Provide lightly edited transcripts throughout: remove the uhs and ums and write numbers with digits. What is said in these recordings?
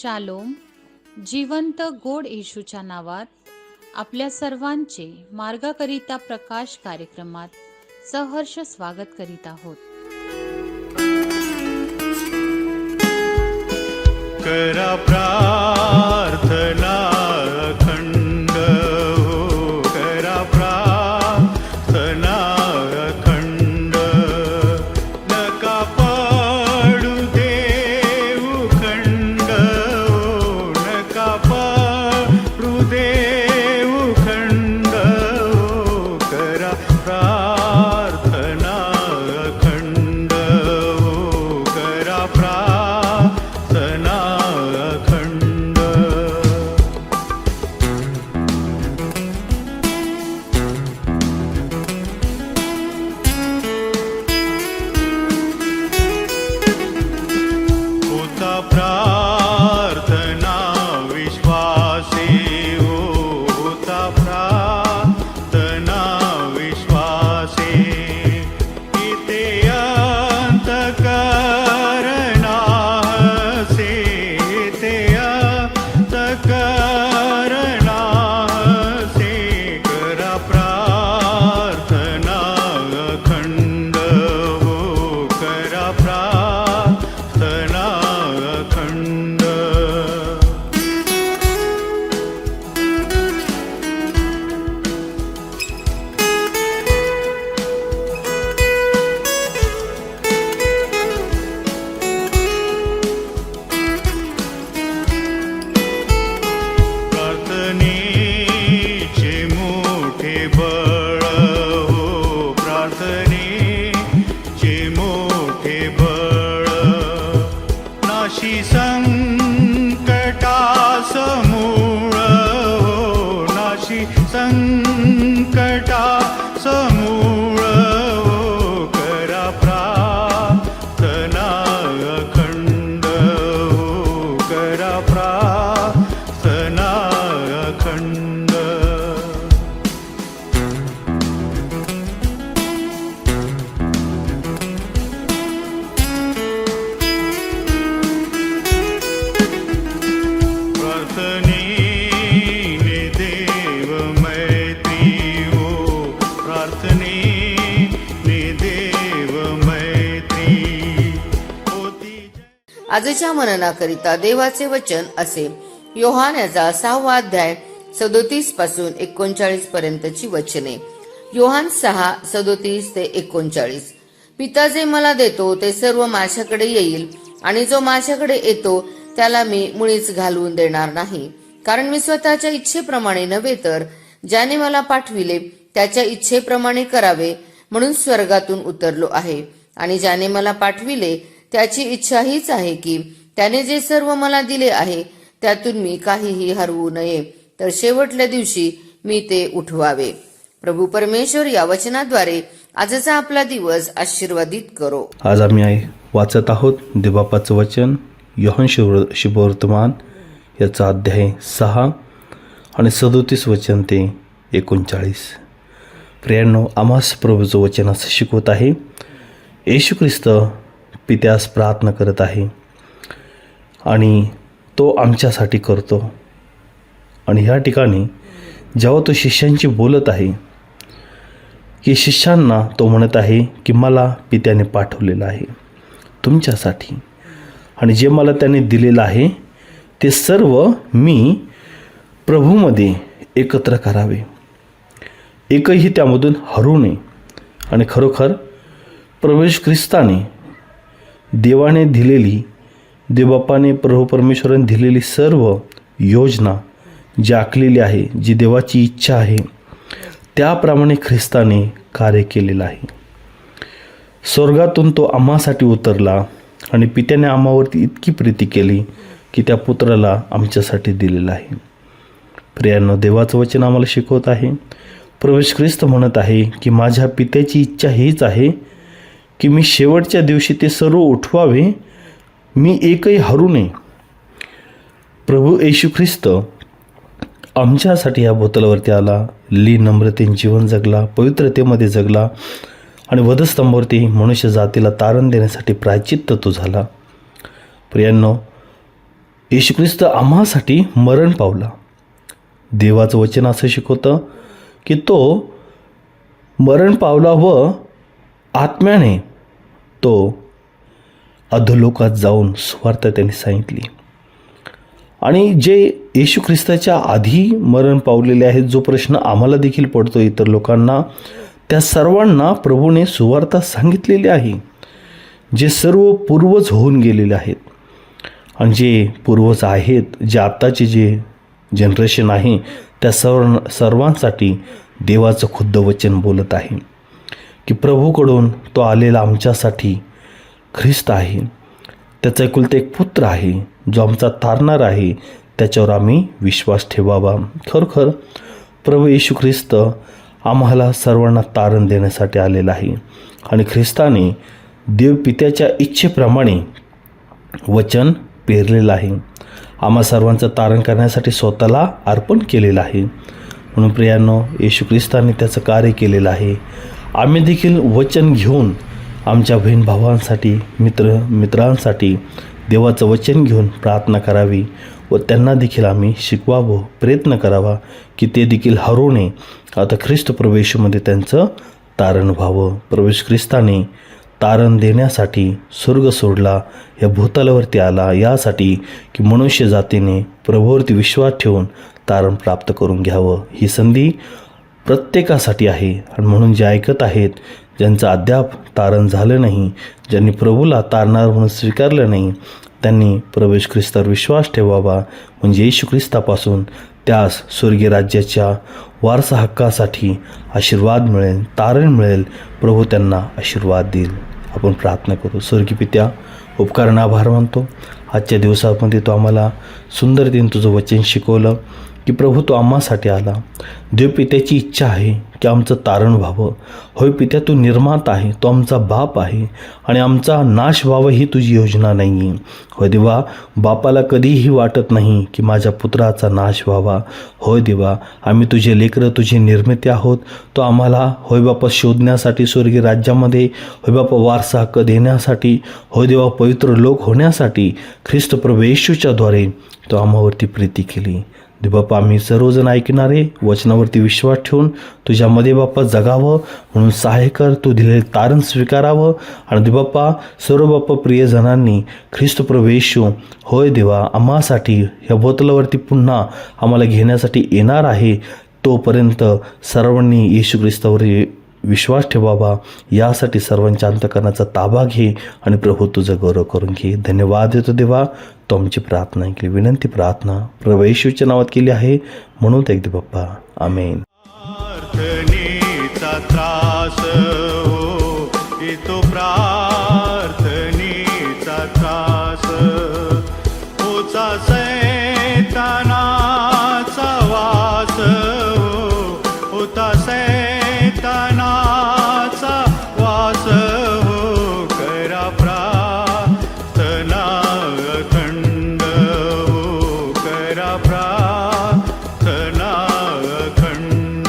Shalom. जिवंत गोड येशूच्या नावात आपल्या सर्वांचे मार्गाकरिता प्रकाश कार्यक्रमात सहर्ष स्वागत करीत आहोत. करा प्रार्थना अखंड हो, करा प्रार्थना अखंड. नका पडू देऊ खंड हो, नका पडू देऊ खंड हो. करा प्रार्थना अखंड हो, करा प्रार्थना अखंड. होता प्रार्थना विश्वासे हो, होता प्रार्थना विश्वासे. इथे अंतःकरणा हसे, इथे अंतःकरणा हसे. करा प्रार्थना अखंड हो, करा प्रार्थना अखंड. प्रार्थनेचे मोठे बळ हो, प्रार्थनेचे मोठे बळ. नाशी संकटास मूळ हो, नाशी संकटास मूळ हो. करा प्रार्थना अखंड हो, करा प्रार्थना अखंड. प्रार्थनेने देव मैत्री हो, प्रार्थनेने देव मैत्री होती. आजच्या मननाकरिता देवाचे वचन असे. योहान याचा 6वा अध्याय 37 पासून 39 पर्यंतची वचने. योहान 6:37 ते 39. पिता जे मला देतो ते सर्व माझ्याकडे येईल, आणि जो माझ्याकडे येतो त्याला मी मुळीच घालवून देणार नाही. कारण मी स्वतःच्या इच्छेप्रमाणे नव्हे, तर ज्याने मला पाठविले त्याच्या इच्छेप्रमाणे करावे म्हणून स्वर्गातून उतरलो आहे. आणि ज्याने मला पाठविले त्याची इच्छा हीच आहे की त्याने जे सर्व मला दिले आहे त्यातून मी काहीही हरवू नये, तर शेवटल्या दिवशी मी ते उठवावे. प्रभू परमेश्वर या वचनाद्वारे आजचा आपला दिवस आशीर्वादित करो. आज आम्ही वाचत आहोत देवबापाचं वचन योहान शुभवर्तमान याचा अध्याय 6 आणि 37 वचन ते 39. प्रियांनो, आम्हास प्रभूचं वचन असं शिकवत आहे. येशू ख्रिस्त पित्यास प्रार्थना करत आहे आणि तो आमच्यासाठी करतो. आणि ह्या ठिकाणी जेव्हा तो शिष्यांशी बोलत आहे की शिष्यांना तो म्हणत आहे की मला पित्याने पाठवलेलं आहे तुमच्यासाठी, आणि जे मला त्याने दिलेलं आहे ते सर्व मी प्रभूमध्ये एकत्र करावे, एकही त्यामधून हरू नये. आणि खरोखर प्रभू ख्रिस्ताने देवाने दिलेली, देवबापाने प्रभू परमेश्वराने दिलेली सर्व योजना जी आखलेली आहे, जी देवाची इच्छा आहे, त्याप्रमाणे ख्रिस्ताने कार्य केलेलं आहे. स्वर्गातून तो आम्हासाठी उतरला आणि पित्याने आम्हावरती इतकी प्रीती केली की त्या पुत्राला आमच्यासाठी दिलेलं आहे. प्रियांनो, देवाचं वचन आम्हाला शिकवत आहे. प्रभू ख्रिस्त म्हणत आहे की माझ्या पित्याची इच्छा हीच आहे की मी शेवटच्या दिवशी ते सर्व उठवावे, मी एकही हरू नये. प्रभू येशू ख्रिस्त आमच्यासाठी या भूतलावरती आला, नम्रतेने जीवन जगला, पवित्रतेमध्ये जगला आणि वधस्तंभावरती मनुष्य जातीला तारण देण्यासाठी प्रायचित्त तो झाला. प्रियांनो, येशू ख्रिस्त आम्हासाठी मरण पावला. देवाचं वचन असं शिकवतं की तो मरण पावला व आत्म्याने तो अधोलोकात जाऊन सुवार्ता त्यांनी सांगितली. आणि जे येशू ख्रिस्ताच्या आधी मरण पावलेले आहेत, जो प्रश्न आम्हाला देखील पडतो इतर लोकांना, त्या सर्वांना प्रभूने सुवार्ता सांगितलेली आहे. जे सर्व पूर्वज होऊन गेलेले आहेत आणि जे पूर्वज आहेत, जे आत्ताचे जे जनरेशन आहे, त्या सर्वांसाठी देवाचं खुद्द वचन बोलत आहे की प्रभूकडून तो आलेला आमच्यासाठी ख्रिस्त आहे. त्याचा एकुलता एक पुत्र आहे जो आमचा तारणार आहे, त्याच्यावर आम्ही विश्वास ठेवावा. खरोखर प्रभू येशू ख्रिस्त आम्हाला सर्वांना तारण देण्यासाठी आलेला आहे आणि ख्रिस्ताने देवपित्याच्या इच्छेप्रमाणे वचन पेरलेलं आहे. आम्हा सर्वांचं तारण करण्यासाठी स्वतःला अर्पण केलेलं आहे. म्हणून प्रियांनो, येशू ख्रिस्ताने त्याचं कार्य केलेलं आहे. आम्ही देखील वचन घेऊन आमच्या बहीण भावांसाठी, मित्रांसाठी देवाचं वचन घेऊन प्रार्थना करावी व त्यांना देखील आम्ही शिकवावं, प्रयत्न करावा की ते देखील हरवू नये. आता ख्रिस्त प्रवेशमध्ये त्यांचं तारण व्हावं. प्रवेश ख्रिस्ताने तारण देण्यासाठी स्वर्ग सोडला, या भूतलावरती आला, यासाठी की मनुष्य जातीने प्रभूवरती विश्वास ठेवून तारण प्राप्त करून घ्यावं. ही संधी प्रत्येकासाठी आहे आणि म्हणून जे ऐकत आहेत, ज्यांचं अद्याप तारण झालं नाही, ज्यांनी प्रभूला तारणार म्हणून स्वीकारलं नाही, त्यांनी प्रवेश ख्रिस्तावर विश्वास ठेवावा. म्हणजे येशू ख्रिस्तापासून त्यास स्वर्गीय राज्याच्या वारसा हक्कासाठी आशीर्वाद मिळेल, तारण मिळेल. प्रभू त्यांना आशीर्वाद देईल. आपण प्रार्थना करू. स्वर्गीय पित्या, उपकाराने आभार मानतो. आजच्या दिवसामध्ये तो आम्हाला सुंदर दिन तुझं वचन शिकवलं की प्रभू तो आम्हासाठी आला. देवपित्याची इच्छा आहे की आमचं तारण व्हावं. होय पित्या, तू निर्माता आहे, तो आमचा बाप आहे आणि आमचा नाश व्हावा ही तुझी योजना नाही आहे. होय देवा, बापाला कधीही वाटत नाही की माझ्या पुत्राचा नाश व्हावा. होय देवा, आम्ही तुझे लेकरं, तुझी निर्मिती आहोत. तो आम्हाला होय बापा शोधण्यासाठी स्वर्गीय राज्यामध्ये, होय बापा वारसा हक्क देण्यासाठी, होय देवा पवित्र लोक होण्यासाठी ख्रिस्त प्रभू येशूच्याद्वारे तो आम्हावरती प्रीती केली. दे बापा, आम्ही सर्वजण ऐकणारे वचनावरती विश्वास ठेवून तुझ्यामध्ये बापा जगावं म्हणून सहाय्य कर. तू दिलेले तारण स्वीकारावं आणि दे बापा सर्व बापा प्रियजनांनी ख्रिस्त प्रभू येशू होय देवा आम्हासाठी ह्या बोतलावरती पुन्हा आम्हाला घेण्यासाठी येणार आहे, तोपर्यंत सर्वांनी येशू ख्रिस्तावर विश्वास ठेवावा. यासाठी सर्वांच्या अंतःकरणाचा ताबा घे आणि प्रभू तुझं गौरव करून घे. धन्यवाद देतो देवा, तो आमची प्रार्थना ऐकली. विनंती प्रार्थना प्रभू येशूच्या नावात केली आहे म्हणून ते बाप्पा, आमेन. प्रार्थनेचा त्रास हो, येतो प्रार्थनेचा त्रास होचा सैतानाचा वास हो, होता सैतानाचा वास हो. करा प्रार्थना अखंड हो, करा प्रार्थना अखंड.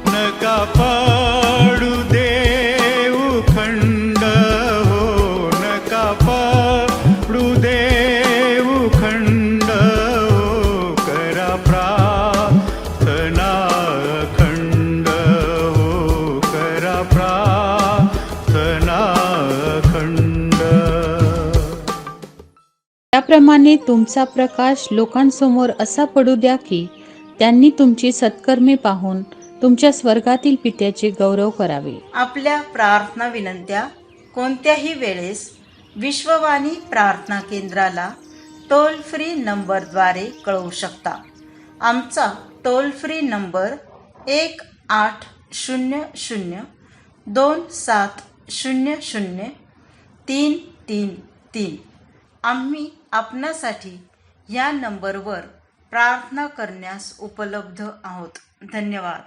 नका पडू देऊ खंड हो, नका पडू देऊ खंड हो. करा प्रार्थना अखंड हो, करा प्रार्थना अखंड. त्याप्रमाणे तुमचा प्रकाश लोकांसमोर असा पडू द्या की त्यांनी तुमची सत्कर्मे पाहून तुमच्या स्वर्गातील पित्याचे गौरव करावे. आपल्या प्रार्थना विनंत्या कोणत्याही वेळेस विश्ववाणी प्रार्थना केंद्राला टोल फ्री नंबरद्वारे कळवू शकता. आमचा टोल फ्री नंबर 1800-2700-333. आम्ही आपणासाठी या नंबरवर प्रार्थना करण्यास उपलब्ध आहोत. धन्यवाद.